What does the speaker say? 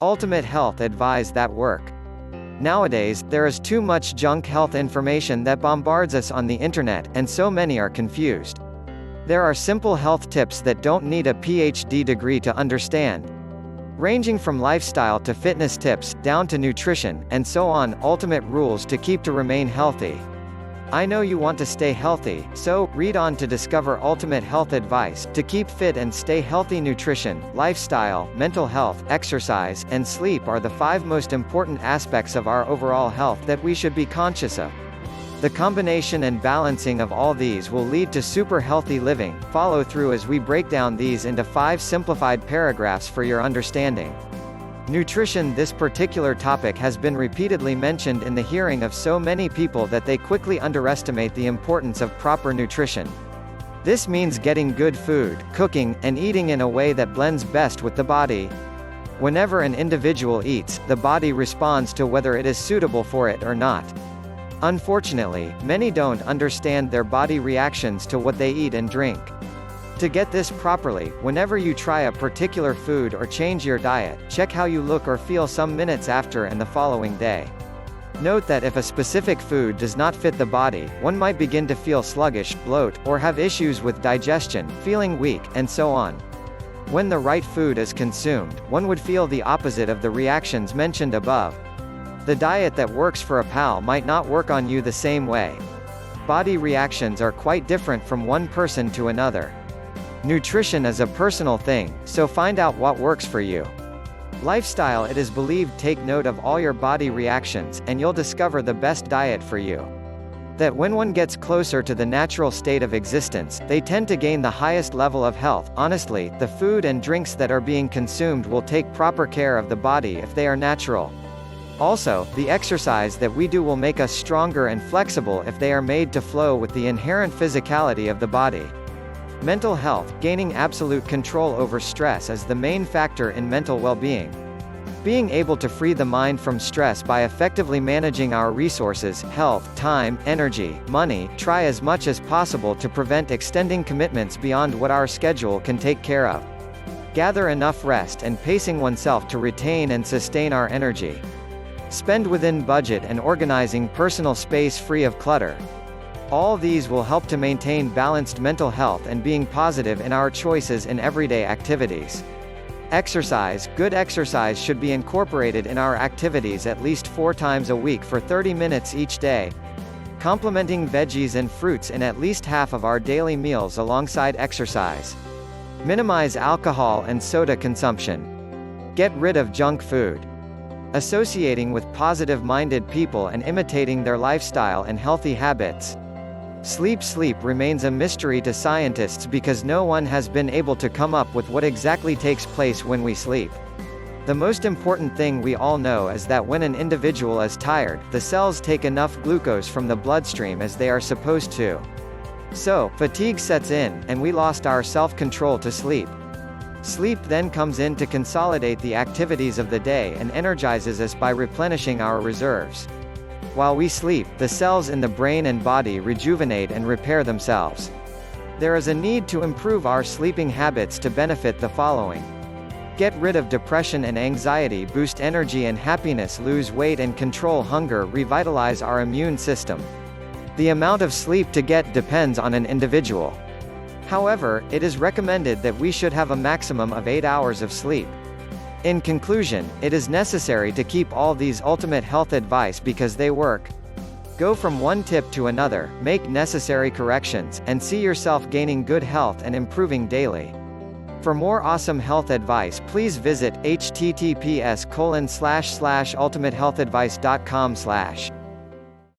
Ultimate health advice that work. Nowadays, there is too much junk health information that bombards us on the internet, and so many are confused. There are simple health tips that don't need a PhD degree to understand. Ranging from lifestyle to fitness tips, down to nutrition, and so on, ultimate rules to keep to remain healthy. I know you want to stay healthy, so read on to discover ultimate health advice to keep fit and stay healthy. Nutrition, lifestyle, mental health, exercise, and sleep are the 5 most important aspects of our overall health that we should be conscious of. The combination and balancing of all these will lead to super healthy living. Follow through as we break down these into 5 simplified paragraphs for your understanding. Nutrition. This particular topic has been repeatedly mentioned in the hearing of so many people that they quickly underestimate the importance of proper nutrition. This means getting good food, cooking, and eating in a way that blends best with the body. Whenever an individual eats, the body responds to whether it is suitable for it or not. Unfortunately, many don't understand their body reactions to what they eat and drink. To get this properly, whenever you try a particular food or change your diet, check how you look or feel some minutes after and the following day. Note that if a specific food does not fit the body, one might begin to feel sluggish, bloat, or have issues with digestion, feeling weak, and so on. When the right food is consumed, one would feel the opposite of the reactions mentioned above. The diet that works for a pal might not work on you the same way. Body reactions are quite different from one person to another. Nutrition is a personal thing, so find out what works for you. Lifestyle. It is believed take note of all your body reactions, and you'll discover the best diet for you. That when one gets closer to the natural state of existence, they tend to gain the highest level of health. Honestly, the food and drinks that are being consumed will take proper care of the body if they are natural. Also, the exercise that we do will make us stronger and flexible if they are made to flow with the inherent physicality of the body. Mental health. Gaining absolute control over stress is the main factor in mental well-being. Being able to free the mind from stress by effectively managing our resources, health, time, energy, money. Try as much as possible to prevent extending commitments beyond what our schedule can take care of. Gather enough rest and pacing oneself to retain and sustain our energy. Spend within budget and organizing personal space free of clutter. All these will help to maintain balanced mental health and being positive in our choices in everyday activities. Exercise. Good exercise should be incorporated in our activities at least 4 times a week for 30 minutes each day. Complementing veggies and fruits in at least half of our daily meals alongside exercise. Minimize alcohol and soda consumption. Get rid of junk food. Associating with positive-minded people and imitating their lifestyle and healthy habits. Sleep. Sleep remains a mystery to scientists because no one has been able to come up with what exactly takes place when we sleep. The most important thing we all know is that when an individual is tired, the cells take enough glucose from the bloodstream as they are supposed to. So, fatigue sets in, and we lost our self-control to sleep. Sleep then comes in to consolidate the activities of the day and energizes us by replenishing our reserves. While we sleep, the cells in the brain and body rejuvenate and repair themselves. There is a need to improve our sleeping habits to benefit the following. Get rid of depression and anxiety, boost energy and happiness, lose weight and control hunger, revitalize our immune system. The amount of sleep to get depends on an individual. However, it is recommended that we should have a maximum of 8 hours of sleep. In conclusion, it is necessary to keep all these ultimate health advice because they work. Go from one tip to another, make necessary corrections, and see yourself gaining good health and improving daily. For more awesome health advice, please visit https://ultimatehealthadvice.com/.